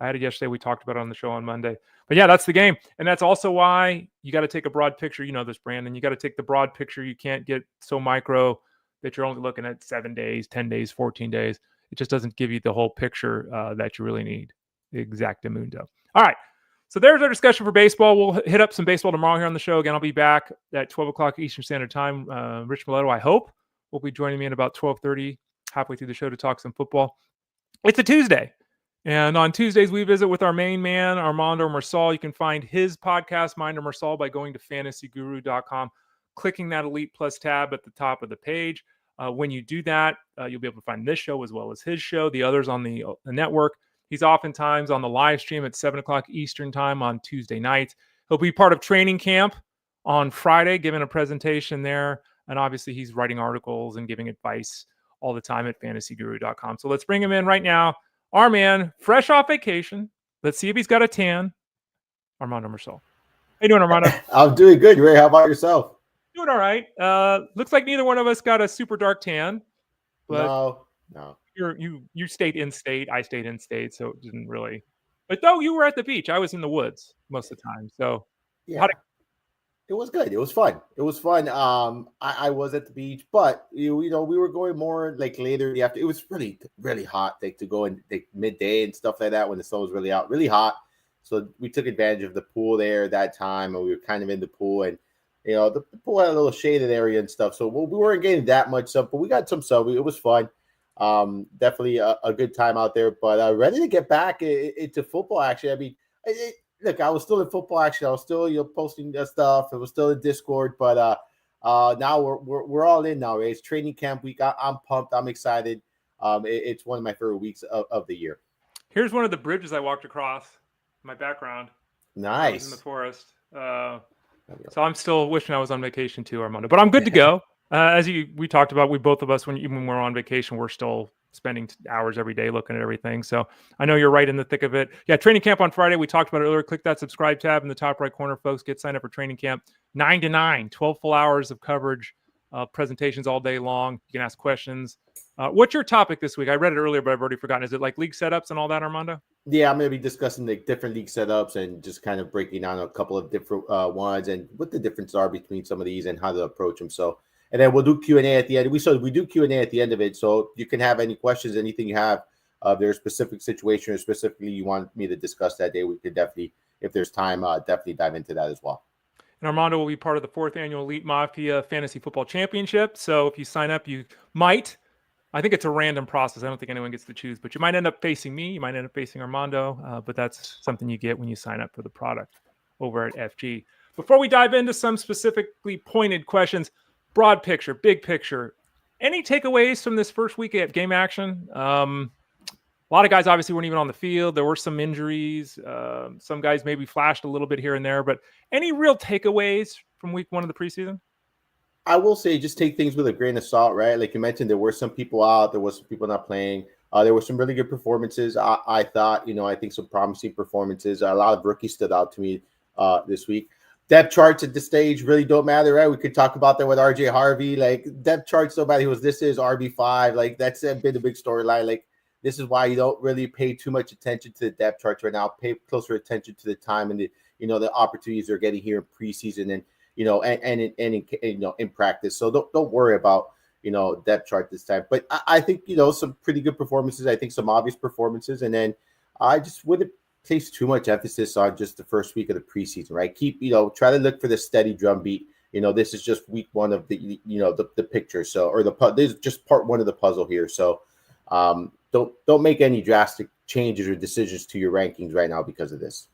I had it yesterday. We talked about it on the show on Monday. But yeah, that's the game. And that's also why you got to take a broad picture. You know this, Brandon. You got to take the broad picture. You can't get so micro that you're only looking at 7 days, 10 days, 14 days. It just doesn't give you the whole picture that you really need. Exactamundo. All right. So there's our discussion for baseball. We'll hit up some baseball tomorrow here on the show. Again, I'll be back at 12 o'clock Eastern Standard Time. Rich Mileto, I hope, will be joining me at about 12:30, halfway through the show to talk some football. It's a Tuesday. And on Tuesdays, we visit with our main man, Armando Marsal. You can find his podcast, Mind of Marsal, by going to fantasyguru.com, clicking that Elite Plus tab at the top of the page. When you do that, you'll be able to find this show as well as his show, the others on the network. He's oftentimes on the live stream at 7 o'clock Eastern time on Tuesday nights. He'll be part of training camp on Friday, giving a presentation there. And obviously, he's writing articles and giving advice all the time at fantasyguru.com. So let's bring him in right now. Our man, fresh off vacation. Let's see if he's got a tan. Armando Marsal. How you doing, Armando? I'm doing good, Ray. How about yourself? Doing all right. Looks like neither one of us got a super dark tan. But No. You stayed in state. I stayed in state, so it didn't really. But though you were at the beach, I was in the woods most of the time. So yeah, it was good. It was fun. I was at the beach, but we were going more like later in the afternoon. It was really, really hot, like to go in like midday and stuff like that when the sun was really out, really hot. So we took advantage of the pool there that time, and we were kind of in the pool, and the pool had a little shaded area and stuff. So we weren't getting that much sun, but we got some sun. It was fun. Definitely a good time out there, but ready to get back into football. Actually, I mean, look, I was still in football. Actually, I was still posting that stuff. It was still in Discord, but now we're all in now. Right? It's training camp week. I'm pumped. I'm excited. It's one of my favorite weeks of the year. Here's one of the bridges I walked across. My background. I was in the Nice. forest. So I'm still wishing I was on vacation too, Armando. But I'm good to go. As we talked about, both of us, even when we're on vacation, we're still spending hours every day looking at everything. So I know you're right in the thick of it. Yeah, training camp on Friday. We talked about it earlier. Click that subscribe tab in the top right corner, folks. Get signed up for training camp. 9 to 9, 12 full hours of coverage, presentations all day long. You can ask questions. What's your topic this week? I read it earlier, but I've already forgotten. Is it like league setups and all that, Armando? Yeah, I'm going to be discussing the different league setups and just kind of breaking down a couple of different ones and what the differences are between some of these and how to approach them. So, and then we'll do Q&A at the end. We do Q&A at the end of it, so you can have any questions, anything you have. There's a specific situation or specifically you want me to discuss that day. We could definitely, if there's time, definitely dive into that as well. And Armando will be part of the 4th annual Elite Mafia Fantasy Football Championship. So if you sign up, you might. I think it's a random process. I don't think anyone gets to choose, but you might end up facing me. You might end up facing Armando, but that's something you get when you sign up for the product over at FG. Before we dive into some specifically pointed questions, broad picture, big picture, any takeaways from this first week at game action? A lot of guys obviously weren't even on the field. There were some injuries. Some guys maybe flashed a little bit here and there, but any real takeaways from week 1 of the preseason? I will say just take things with a grain of salt, right? Like you mentioned, there were some people out. There was some people not playing. There were some really good performances. I thought, I think some promising performances. A lot of rookies stood out to me this week. Depth charts at this stage really don't matter, right? We could talk about that with RJ Harvey. Like depth charts, nobody was this is RB5. Like that's been a big storyline. Like this is why you don't really pay too much attention to the depth charts right now. Pay closer attention to the time and the opportunities they're getting here in preseason and in practice. So don't worry about, depth chart this time. But I think, some pretty good performances. I think some obvious performances. And then I just wouldn't place too much emphasis on just the first week of the preseason, right? Keep, try to look for the steady drumbeat. This is just week 1 of the picture. So, this is just part 1 of the puzzle here. So don't make any drastic changes or decisions to your rankings right now because of this.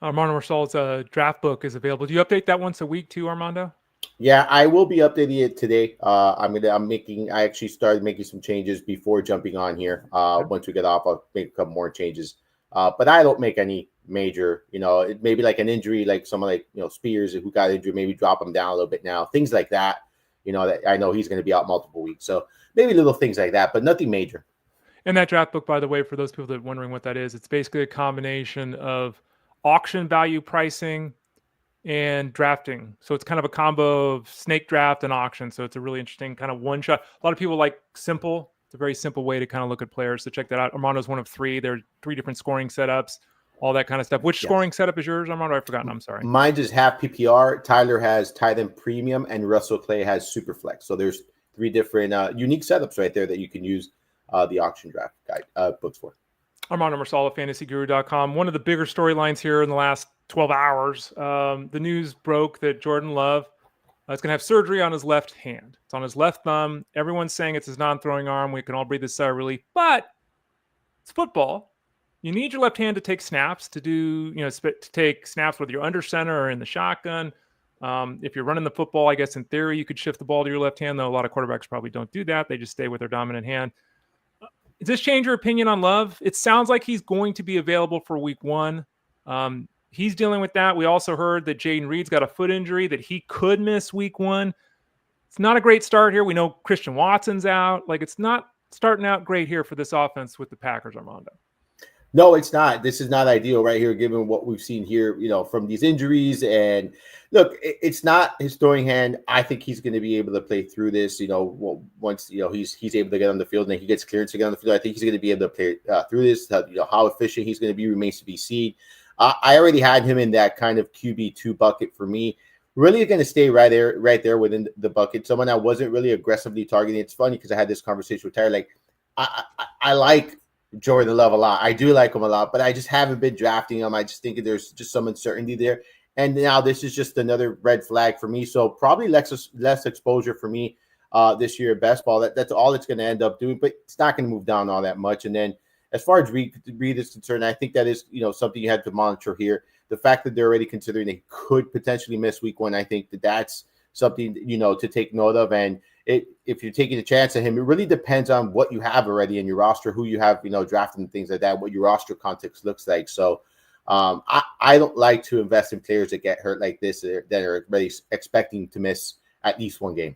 Armando Marsal's draft book is available. Do you update that once a week too, Armando? Yeah, I will be updating it today. I actually started making some changes before jumping on here. Once we get off, I'll make a couple more changes. But I don't make any major, it maybe like an injury, like someone like, Spears who got injured, maybe drop him down a little bit now, things like that, that I know he's going to be out multiple weeks. So maybe little things like that, but nothing major. And that draft book, by the way, for those people that are wondering what that is, it's basically a combination of auction value pricing and drafting. So it's kind of a combo of snake draft and auction. So it's a really interesting kind of one shot. A lot of people like simple. It's a very simple way to kind of look at players. So check that out. Armando's one of 3. There are 3 different scoring setups, all that kind of stuff. Which scoring setup is yours, Armando? I've forgotten. I'm sorry. Mine just half PPR. Tyler has tight end premium and Russell Clay has super flex. So there's 3 different unique setups right there that you can use the auction draft guide books for. Armando Marsal of fantasyguru.com. One of the bigger storylines here in the last 12 hours, the news broke that Jordan Love is going to have surgery on his left hand. It's on his left thumb. Everyone's saying it's his non-throwing arm. We can all breathe this sigh of relief, but it's football. You need your left hand to take snaps, to take snaps whether you're under center or in the shotgun. If you're running the football, I guess in theory you could shift the ball to your left hand, though a lot of quarterbacks probably don't do that. They just stay with their dominant hand. Does this change your opinion on Love? It sounds like he's going to be available for week 1. He's dealing with that. We also heard that Jayden Reed's got a foot injury that he could miss week 1. It's not a great start here. We know Christian Watson's out. Like it's not starting out great here for this offense with the Packers, Armando. No, it's not. This is not ideal right here, given what we've seen here, from these injuries. And look, it's not his throwing hand. I think he's going to be able to play through this, once, he's able to get on the field and he gets clearance to get on the field. I think he's going to be able to play through this. How efficient he's going to be remains to be seen. I already had him in that kind of QB2 bucket for me. Really going to stay right there within the bucket. Someone I wasn't really aggressively targeting. It's funny because I had this conversation with Tyler. Like, I like Jordan Love a lot. I do like him a lot, but I just haven't been drafting him. I just think there's just some uncertainty there. And now this is just another red flag for me. So probably less exposure for me this year at best ball. That's all it's going to end up doing, but it's not going to move down all that much. And then as far as Reed is concerned, I think that is, something you have to monitor here. the fact that they're already considering they could potentially miss week 1, I think that's something, to take note of. And if you're taking a chance on him, it really depends on what you have already in your roster, who you have, drafted and things like that, what your roster context looks like. So I don't like to invest in players that get hurt like this that are already expecting to miss at least one game.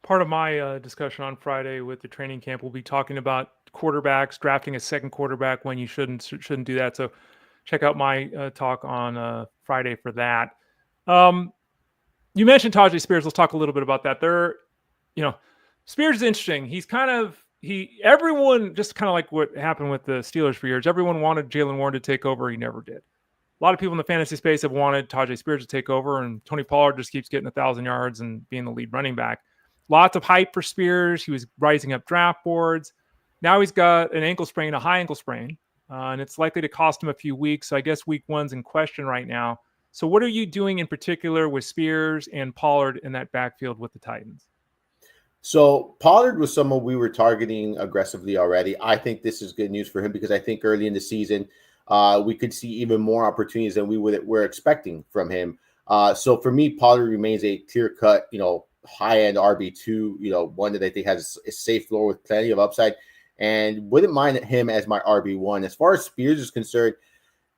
Part of my discussion on Friday with the training camp, we'll be talking about quarterbacks, drafting a second quarterback when you shouldn't do that. So check out my talk on Friday for that. You mentioned Tyjae Spears. Let's talk a little bit about that. Spears is interesting. He's everyone, just kind of like what happened with the Steelers for years. Everyone wanted Jaylen Warren to take over. He never did. A lot of people in the fantasy space have wanted Tyjae Spears to take over, and Tony Pollard just keeps getting 1,000 yards and being the lead running back. Lots of hype for Spears. He was rising up draft boards. Now he's got an ankle sprain, a high ankle sprain, and it's likely to cost him a few weeks. So I guess week 1's in question right now. So what are you doing in particular with Spears and Pollard in that backfield with the Titans? So Pollard was someone we were targeting aggressively already. I think this is good news for him because I think early in the season, we could see even more opportunities than we're expecting from him. So for me, Pollard remains a clear-cut, high-end RB2, one that I think has a safe floor with plenty of upside, and wouldn't mind him as my RB1. As far as Spears is concerned,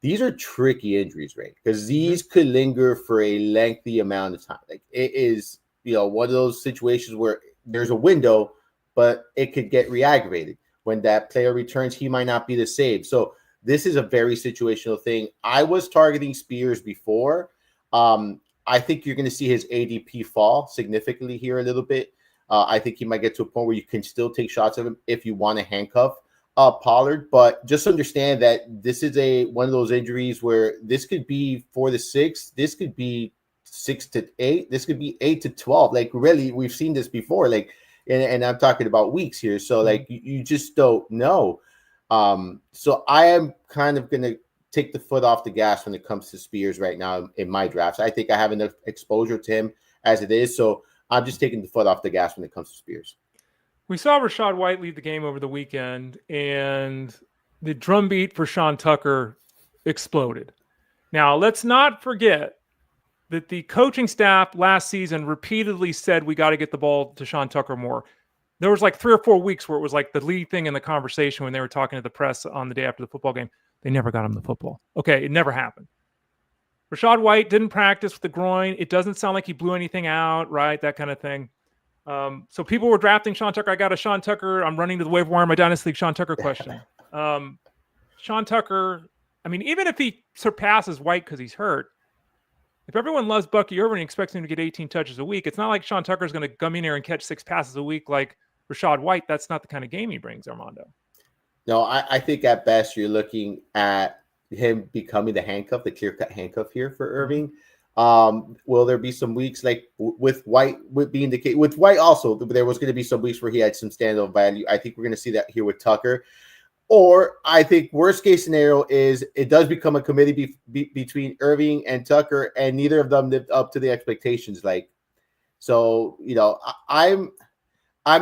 these are tricky injuries, right? Because these could linger for a lengthy amount of time. Like it is, one of those situations where there's a window, but it could get re-aggravated. When that player returns, he might not be the same. So this is a very situational thing. I was targeting Spears before. I think you're going to see his ADP fall significantly here a little bit. I think he might get to a point where you can still take shots at him if you want to handcuff Pollard. But just understand that this is one of those injuries where this could be 4 to 6. This could be 6 to 8. This could be 8 to 12. Like really, we've seen this before. Like, and I'm talking about weeks here. So like you just don't know. So I am kind of going to take the foot off the gas when it comes to Spears right now in my drafts. I think I have enough exposure to him as it is. So I'm just taking the foot off the gas when it comes to Spears. We saw Rachaad White lead the game over the weekend, and the drumbeat for Sean Tucker exploded. Now, let's not forget that the coaching staff last season repeatedly said we got to get the ball to Sean Tucker more. There was like 3 or 4 weeks where it was like the lead thing in the conversation when they were talking to the press on the day after the football game. They never got him the football. Okay, it never happened. Rachaad White didn't practice with the groin. It doesn't sound like he blew anything out, right? That kind of thing. So people were drafting Sean Tucker. I got a Sean Tucker. I'm running to the waiver wire. My Dynasty League Sean Tucker question. Sean Tucker, I mean, even if he surpasses White because he's hurt, if everyone loves Bucky Irvin and expects him to get 18 touches a week, it's not like Sean Tucker's going to come in here and catch 6 passes a week like Rachaad White. That's not the kind of game he brings, Armando. No, I think at best you're looking at him becoming the handcuff, the clear-cut handcuff here for Irving. Will there be some weeks like with White being the case? With White also, there was going to be some weeks where he had some standout value. I think we're going to see that here with Tucker. Or I think worst case scenario is it does become a committee between Irving and Tucker, and neither of them lived up to the expectations. I'm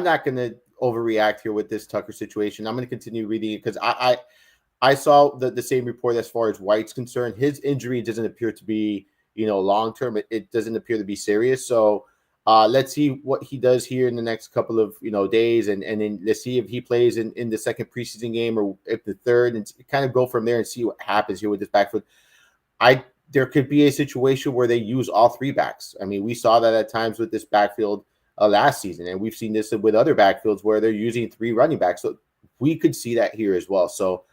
not going to overreact here with this Tucker situation. I'm going to continue reading it because I saw the same report as far as White's concerned. His injury doesn't appear to be long term. It doesn't appear to be serious. So let's see what he does here in the next couple of days, and then let's see if he plays in the second preseason game or if the third, and kind of go from there and see what happens here with this backfield. There could be a situation where they use all 3 backs. I mean, we saw that at times with this backfield last season, and we've seen this with other backfields where they're using 3 running backs. So we could see that here as well. So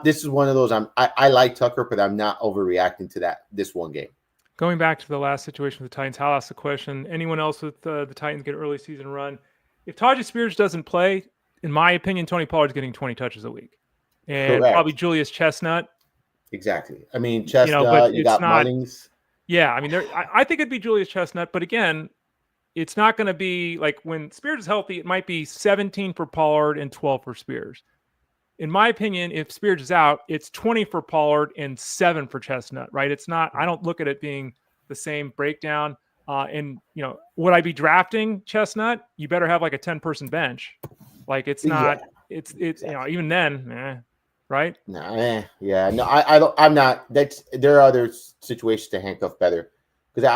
this is one of those. I like Tucker, but I'm not overreacting to this one game. Going back to the last situation with the Titans, I'll ask the question: anyone else with the Titans get an early season run? If Tyjae Spears doesn't play, in my opinion, Tony Pollard's getting 20 touches a week, and Correct. Probably Julius Chestnut. Exactly. I mean, Chestnut. You got Munnings. Yeah, I mean, I think it'd be Julius Chestnut, but again, it's not going to be like when Spears is healthy. It might be 17 for Pollard and 12 for Spears. In my opinion, if Spears is out, it's 20 for Pollard and 7 for Chestnut, right? It's not, I don't look at it being the same breakdown. Would I be drafting Chestnut? You better have like a 10-person bench. Like it's not, it's even then, right? Yeah, no, I don't. I'm not. There are other situations to handcuff better because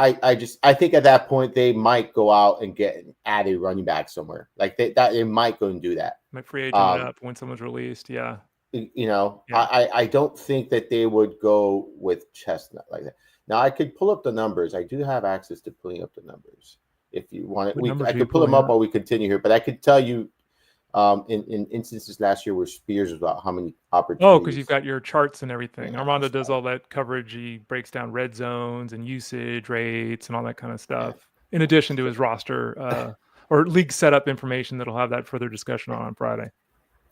I think at that point they might go out and add a running back somewhere. Like they might go and do that. Might free agent it Um, up when someone's released. Yeah. Yeah. I don't think that they would go with Chestnut like that. Now I could pull up the numbers. I do have access to pulling up the numbers. If you want it, What numbers I are you could pull them pulling up while we continue here. But I could tell you, in instances last year where Spears was about how many Oh, because you've opportunities. got your charts and everything. Yeah, Armando that's does fine. all that coverage. He breaks down red zones and usage rates and all that kind of Yeah. stuff, in addition to his roster or league setup information that'll have that further discussion on Friday.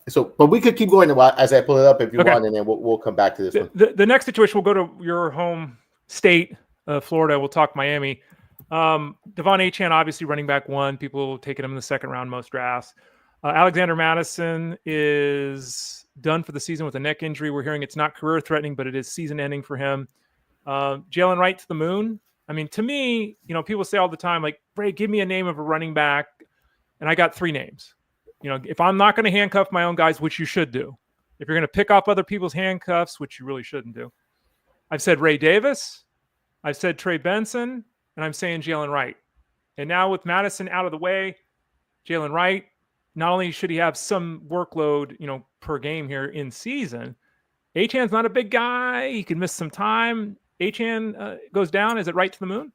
So, but we could keep going as I pull it up if you Okay. want, and then we'll come back to this one. The next situation, we'll go to your home state, Florida. We'll talk Miami. Devon Achane, obviously running back one. People taking him in the second round most drafts. Alexander Madison is done for the season with a neck injury. We're hearing it's not career threatening, but it is season ending for him. Jaylen Wright to the moon. I mean, to me, people say all the time, like, Ray, give me a name of a running back. And I got 3 names. If I'm not going to handcuff my own guys, which you should do, if you're going to pick up other people's handcuffs, which you really shouldn't do, I've said Ray Davis, I've said Trey Benson, and I'm saying Jaylen Wright. And now with Madison out of the way, Jaylen Wright, not only should he have some workload, per game here in season, Achane's not a big guy. He can miss some time. Achane goes down. Is it right to the moon?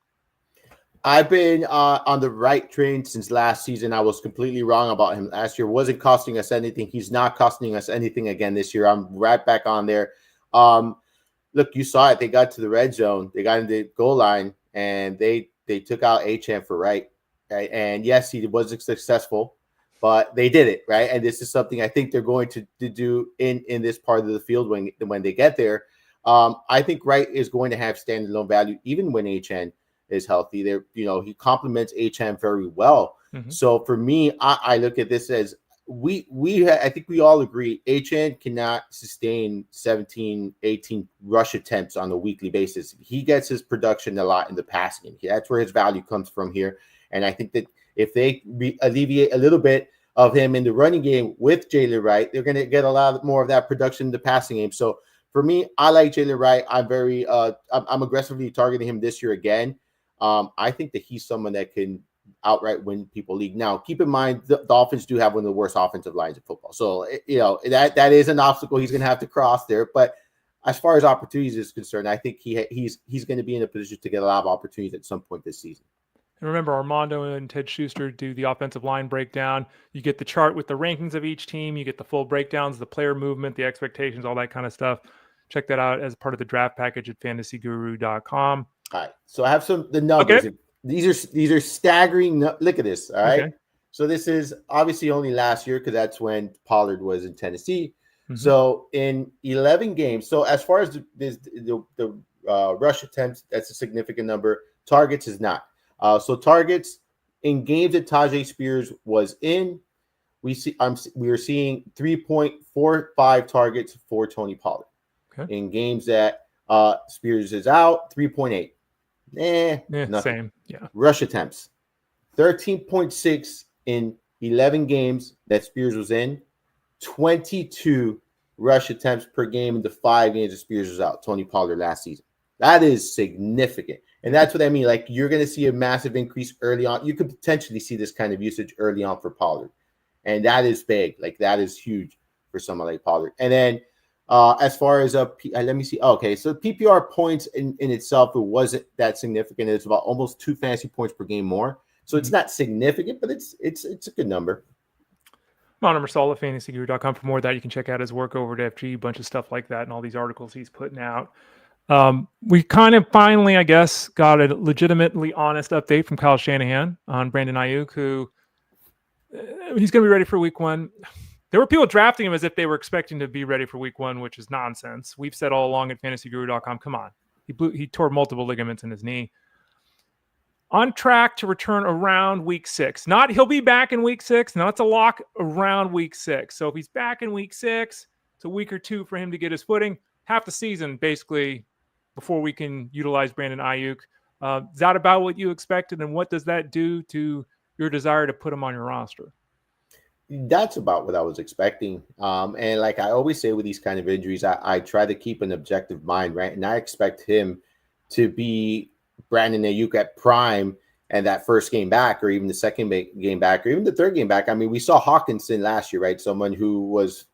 I've been on the right train since last season. I was completely wrong about him last year. Wasn't costing us anything. He's not costing us anything again this year. I'm right back on there. Look, you saw it. They got to the red zone. They got into the goal line, and they took out Achane for Wright. Right? And yes, he wasn't successful, but they did it, right? And this is something I think they're going to do in this part of the field when they get there. I think Wright is going to have standalone value even when Achane is healthy. There, he complements Achane very well. Mm-hmm. So for me, I look at this as I think we all agree Achane cannot sustain 17, 18 rush attempts on a weekly basis. He gets his production a lot in the passing game. That's where his value comes from here. And I think that if they alleviate a little bit of him in the running game with Jaylen Wright, they're going to get a lot more of that production in the passing game. So for me, I like Jaylen Wright. I'm aggressively targeting him this year again. I think that he's someone that can outright win people league. Now, keep in mind, the Dolphins do have one of the worst offensive lines in football. So, that is an obstacle he's going to have to cross there. But as far as opportunities is concerned, I think he's going to be in a position to get a lot of opportunities at some point this season. And remember, Armando and Ted Schuster do the offensive line breakdown. You get the chart with the rankings of each team. You get the full breakdowns, the player movement, the expectations, all that kind of stuff. Check that out as part of the draft package at fantasyguru.com. All right. So I have the numbers. Okay. These are staggering. Look at this. All right. Okay. So this is obviously only last year because that's when Pollard was in Tennessee. Mm-hmm. So in 11 games. So as far as the rush attempts, that's a significant number. Targets is not. So targets in games that Tyjae Spears was in, we are seeing 3.45 targets for Tony Pollard. Okay. In games that Spears is out, 3.8. Nothing. Same. Yeah. Rush attempts, 13.6 in 11 games that Spears was in, 22 rush attempts per game in the 5 games that Spears was out. Tony Pollard last season. That is significant. And that's what I mean. Like, you're going to see a massive increase early on. You could potentially see this kind of usage early on for Pollard. And that is big. Like, that is huge for someone like Pollard. And then as far as let me see. Okay, so PPR points in itself, it wasn't that significant. It's about almost 2 fantasy points per game more. So it's not significant, but it's a good number. Armando Marsal at fantasyguru.com for more of that. You can check out his work over at FG, a bunch of stuff like that, and all these articles he's putting out. We kind of finally, I guess, got a legitimately honest update from Kyle Shanahan on Brandon Aiyuk, who he's going to be ready for week 1. There were people drafting him as if they were expecting to be ready for week 1, which is nonsense. We've said all along at fantasyguru.com, come on. He tore multiple ligaments in his knee. On track to return around week 6. Not he'll be back in week 6. No, it's a lock around week 6. So if he's back in week 6, it's a week or 2 for him to get his footing. Half the season, basically, before we can utilize Brandon Aiyuk. Is that about what you expected? And what does that do to your desire to put him on your roster? That's about what I was expecting. And like I always say with these kind of injuries, I try to keep an objective mind, right? And I expect him to be Brandon Aiyuk at prime and that first game back, or even the second game back, or even the third game back. I mean, we saw Hawkinson last year, right? Someone who was,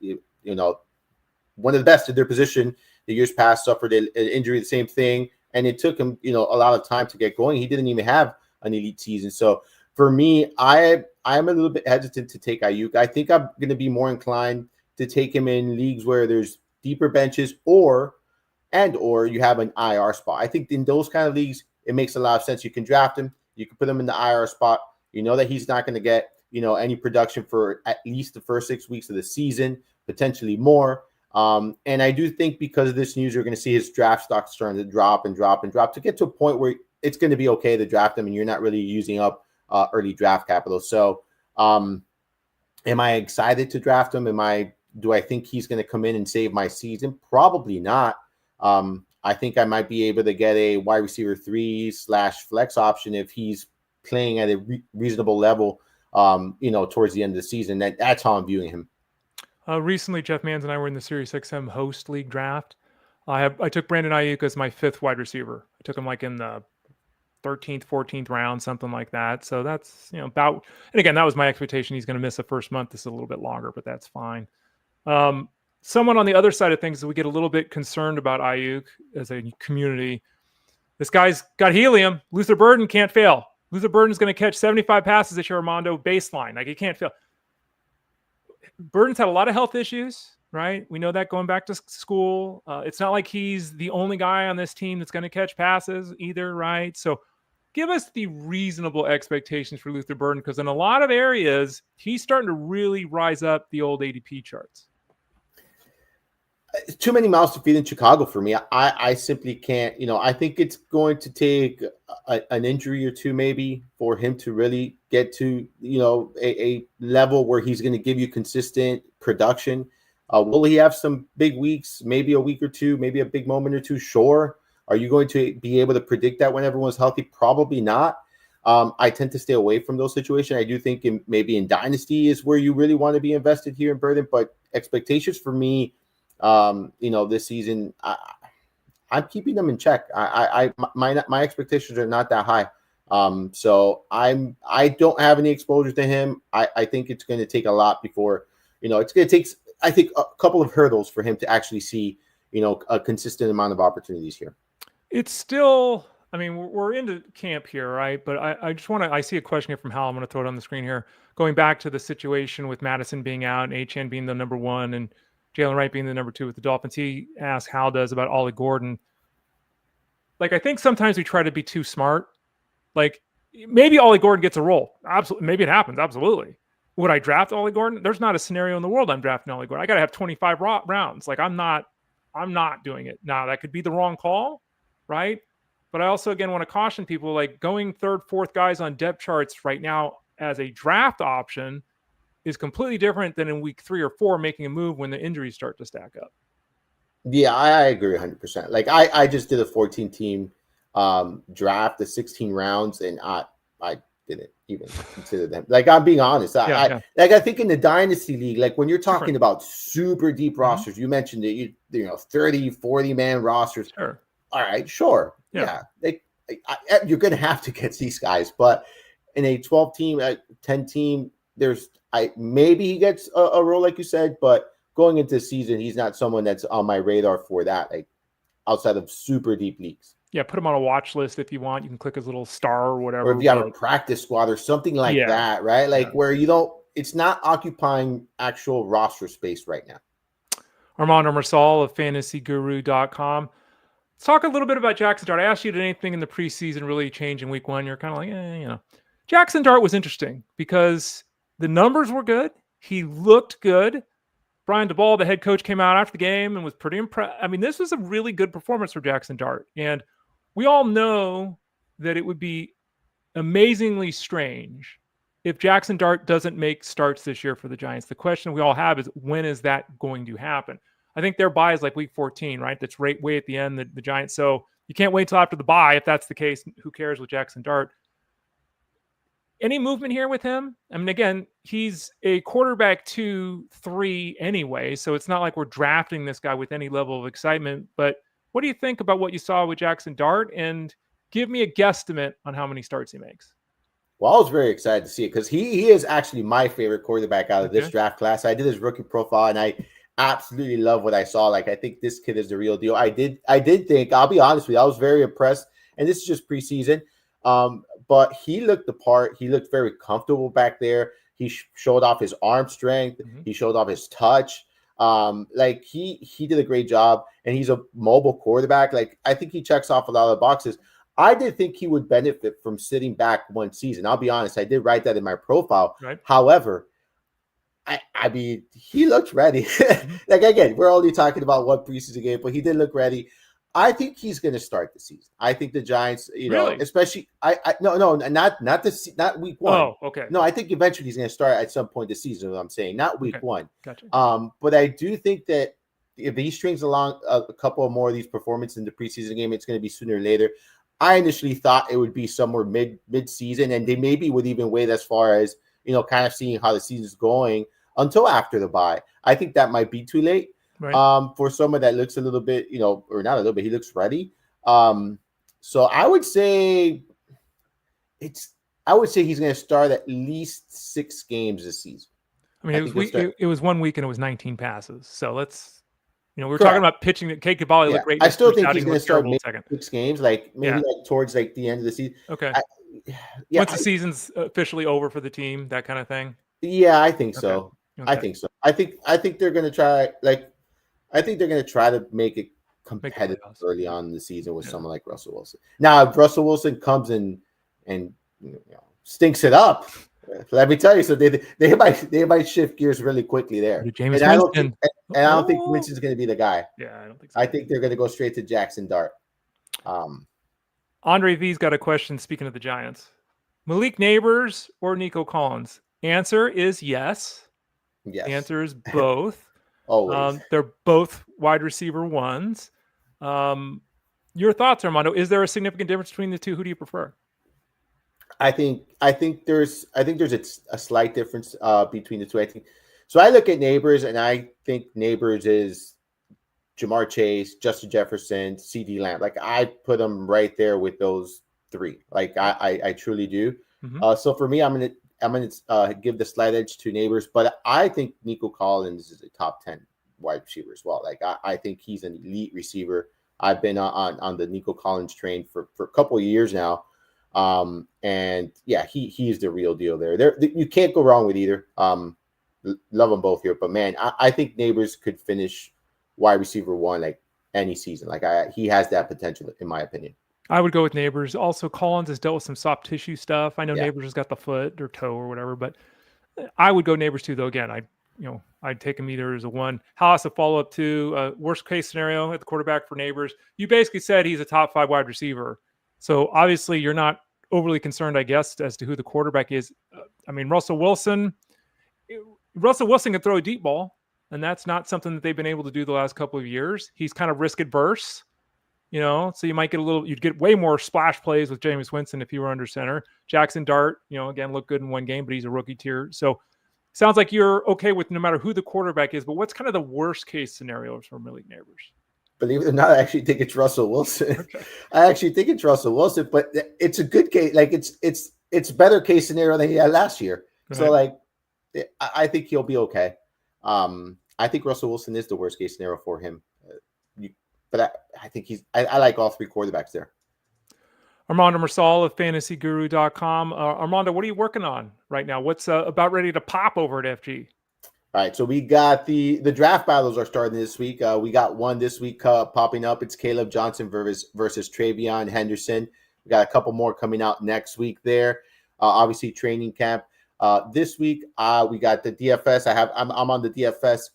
one of the best at their position the years past, suffered an injury, the same thing. And it took him, a lot of time to get going. He didn't even have an elite season. So for me, I'm a little bit hesitant to take Aiyuk. I think I'm going to be more inclined to take him in leagues where there's deeper benches or you have an IR spot. I think in those kind of leagues, it makes a lot of sense. You can draft him. You can put him in the IR spot. You know that he's not going to get, any production for at least the first 6 weeks of the season, potentially more. And I do think because of this news, you're going to see his draft stock starting to drop to get to a point where it's going to be okay to draft him and you're not really using up early draft capital. So am I excited to draft him? Do I think he's going to come in and save my season? Probably not. I think I might be able to get a wide receiver 3/flex option if he's playing at a reasonable level, towards the end of the season. That's how I'm viewing him. Recently, Jeff Mans and I were in the Sirius XM host league draft. I took Brandon Aiyuk as my 5th wide receiver. I took him like in the 13th, 14th round, something like that. So that's, about, and again, that was my expectation. He's going to miss the first month. This is a little bit longer, but that's fine. Someone on the other side of things that we get a little bit concerned about Aiyuk as a community. This guy's got helium. Luther Burden can't fail. Luther Burden's going to catch 75 passes this year, Armando, baseline. Like, he can't fail. Burden's had a lot of health issues, right? We know that going back to school. It's not like he's the only guy on this team that's going to catch passes either, right? So give us the reasonable expectations for Luther Burden, because in a lot of areas, he's starting to really rise up the old ADP charts. Too many mouths to feed in Chicago for me. I simply can't, I think it's going to take an injury or two maybe for him to really get to, a level where he's going to give you consistent production. Will he have some big weeks, maybe a week or two, maybe a big moment or two? Sure. Are you going to be able to predict that when everyone's healthy? Probably not. I tend to stay away from those situations. I do think maybe in Dynasty is where you really want to be invested here in Burden, but expectations for me, this season, I'm keeping them in check. My expectations are not that high. So I don't have any exposure to him. I think it's going to take a lot before, it's going to take, I think, a couple of hurdles for him to actually see, a consistent amount of opportunities here. It's still, I mean, we're into camp here, right? But I just want to, I see a question here from Hal. I'm going to throw it on the screen here. Going back to the situation with Madison being out and HN being the number 1 and Jaylen Wright being the number 2 with the Dolphins. He asked Hal does about Ollie Gordon. Like, I think sometimes we try to be too smart. Like, maybe Ollie Gordon gets a role. Absolutely. Maybe it happens. Absolutely. Would I draft Ollie Gordon? There's not a scenario in the world I'm drafting Ollie Gordon. I got to have 25 rounds. Like, I'm not doing it. Now, that could be the wrong call, right? But I also, again, want to caution people, like, going 3rd, 4th guys on depth charts right now as a draft option is completely different than in week 3 or 4 making a move when the injuries start to stack up. Yeah, I agree 100%. Like, I just did a 14-team draft, the 16 rounds, and I didn't even consider them. Like, I'm being honest. I think in the Dynasty League, like, when you're talking about super deep rosters, you mentioned it, 30, 40-man rosters. Sure. All right, sure. Yeah. You're going to have to get these guys. But in a 12-team, 10-team, maybe he gets a role, like you said, but going into the season, he's not someone that's on my radar for that, like, outside of super deep leagues. Yeah, put him on a watch list if you want. You can click his little star or whatever. Or if you have a practice squad or something like that, right? Like, where it's not occupying actual roster space right now. Armando Marsal of fantasyguru.com. Let's talk a little bit about Jaxson Dart. I asked you, did anything in the preseason really change in week 1? You're kind of like, Jaxson Dart was interesting because the numbers were good. He looked good. Brian DeBall, the head coach, came out after the game and was pretty impressed. I mean, this was a really good performance for Jaxson Dart. And we all know that it would be amazingly strange if Jaxson Dart doesn't make starts this year for the Giants. The question we all have is, when is that going to happen? I think their bye is like week 14, right? That's right way at the end, the Giants. So you can't wait until after the bye. If that's the case, who cares with Jaxson Dart? Any movement here with him? I mean, again, he's a quarterback 2-3 anyway, so it's not like we're drafting this guy with any level of excitement. But what do you think about what you saw with Jaxson Dart? And give me a guesstimate on how many starts he makes. Well, I was very excited to see it because he is actually my favorite quarterback out of this draft class. I did his rookie profile and I absolutely love what I saw. Like, I think this kid is the real deal. I did think, I'll be honest with you, I was very impressed. And this is just preseason. But he looked the part. He looked very comfortable back there. He showed off his arm strength. He showed off his touch. Like he did a great job, and he's a mobile quarterback. Like, I think he checks off a lot of the boxes. I did think he would benefit from sitting back one season. I'll be honest. I did write that in my profile. Right. However, I mean, he looked ready. Like, again, we're only talking about one preseason game, but he did look ready. I think he's going to start the season. I think the Giants, Really? especially not week one. Oh, okay. No, I think eventually he's going to start at some point this season. What I'm saying, not week one. Gotcha. But I do think that if he strings along a couple more of these performances in the preseason game, it's going to be sooner or later. I initially thought it would be somewhere mid-season, and they maybe would even wait as far as kind of seeing how the season's going until after the bye. I think that might be too late. Right. For someone that looks a little bit, or not a little bit, he looks ready. So I would say he's going to start at least 6 games this season. I mean, it was 1 week and it was 19 passes. So let's, we were talking about pitching that Cade Cavalli looked great. I still think he's going to start maybe 6 games, like maybe like towards like the end of the season. Okay. Once the season's officially over for the team, that kind of thing. Yeah, I think so. Okay. I think so. I think they're going to try to make it competitive early on in the season with someone like Russell Wilson. Now, if Russell Wilson comes and stinks it up, let me tell you, so they might shift gears really quickly there. And I don't think Winston's going to be the guy. Yeah, I don't think so. I think they're going to go straight to Jaxson Dart. Andre V's got a question. Speaking of the Giants, Malik Neighbors or Nico Collins? Answer is yes. Yes. The answer is both. Always. They're both wide receiver ones. Your thoughts, Armando? Is there a significant difference between the two? Who do you prefer? I think there's a slight difference between the two. I think so. I look at Neighbors, and I think Neighbors is Jamar Chase, Justin Jefferson, CeeDee Lamb. Like, I put them right there with those 3. Like, I truly do. So for me, I'm gonna give the slight edge to Neighbors, but I think Nico Collins is a top 10 wide receiver as well. Like, I think he's an elite receiver. I've been on the Nico Collins train for a couple of years now. And yeah, he's the real deal there. You can't go wrong with either. Love them both here, but man, I think Neighbors could finish wide receiver 1 like any season. Like, he has that potential, in my opinion. I would go with Neighbors. Also, Collins has dealt with some soft tissue stuff. I know Neighbors has got the foot or toe or whatever, but I would go Neighbors too, though. Again, I'd take him either as a 1. How has a follow-up to worst case scenario at the quarterback for Neighbors? You basically said he's a top 5 wide receiver. So obviously you're not overly concerned, I guess, as to who the quarterback is. I mean, Russell Wilson can throw a deep ball, and that's not something that they've been able to do the last couple of years. He's kind of risk adverse, so you might you'd get way more splash plays with Jameis Winston if he were under center. Jaxson Dart, again, looked good in 1 game, but he's a rookie tier. So sounds like you're okay with no matter who the quarterback is, but what's kind of the worst case scenarios for Malik Neighbors? Believe it or not, I actually think it's Russell Wilson. Okay. I actually think it's Russell Wilson, but it's a good case. Like, it's better case scenario than he had last year. Right. So, like, I think he'll be okay. I think Russell Wilson is the worst case scenario for him. But I think I like all 3 quarterbacks there. Armando Marsal of fantasyguru.com. Armando, what are you working on right now? What's about ready to pop over at FG? All right, so we got the draft battles are starting this week. We got one this week popping up. It's Caleb Johnson versus Travion Henderson. We got a couple more coming out next week there. Obviously, training camp. This week, we got the DFS. I'm on the DFS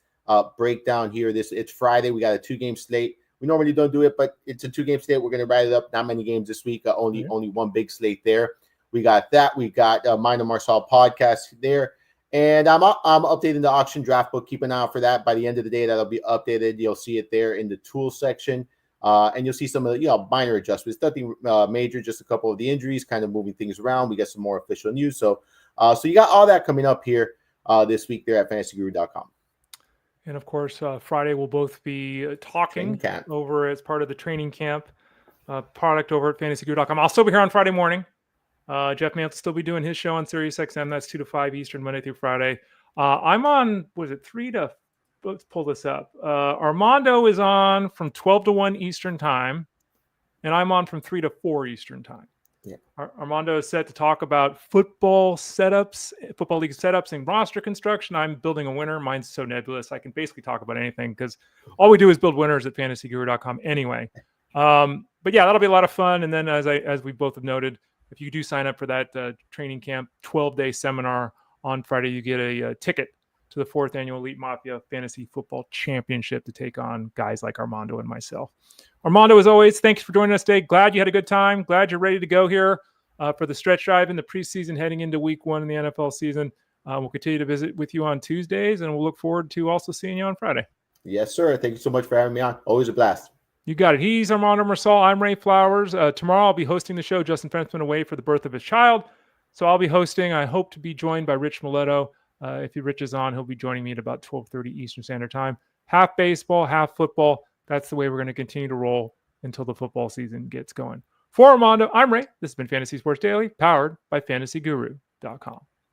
breakdown here. It's Friday. We got a 2-game slate. We normally don't do it, but it's a 2-game slate. We're going to write it up. Not many games this week. Only one big slate there. We got that. We got Mine and Marsal podcast there. And I'm updating the auction draft book. Keep an eye out for that. By the end of the day, that'll be updated. You'll see it there in the tools section. And you'll see some of the minor adjustments, nothing major, just a couple of the injuries, kind of moving things around. We got some more official news. So you got all that coming up here this week there at fantasyguru.com. And of course, Friday we'll both be talking over as part of the training camp product over at fantasyguru.com. I'll still be here on Friday morning. Jeff May will still be doing his show on SiriusXM. That's 2 to 5 Eastern, Monday through Friday. I'm on, was it 3 to, let's pull this up. Armando is on from 12 to 1 Eastern time, and I'm on from 3 to 4 Eastern time. Yeah. Armando is set to talk about football setups, football league setups, and roster construction. I'm building a winner. Mine's so nebulous. I can basically talk about anything because all we do is build winners at fantasyguru.com anyway. But yeah, that'll be a lot of fun. And then as we both have noted, if you do sign up for that training camp 12-day seminar on Friday, you get a ticket to the 4th annual Elite Mafia Fantasy Football Championship to take on guys like Armando and myself. Armando, as always, thanks for joining us today. Glad you had a good time. Glad you're ready to go here for the stretch drive in the preseason heading into week 1 in the NFL season. We'll continue to visit with you on Tuesdays, and we'll look forward to also seeing you on Friday. Yes, sir. Thank you so much for having me on. Always a blast. You got it. He's Armando Marsal. I'm Ray Flowers. Tomorrow I'll be hosting the show. Justin Fentzman away for the birth of his child. So I'll be hosting. I hope to be joined by Rich Mileto. If Rich is on, he'll be joining me at about 12:30 Eastern Standard Time. Half baseball, half football. That's the way we're going to continue to roll until the football season gets going. For Armando, I'm Ray. This has been Fantasy Sports Daily, powered by fantasyguru.com.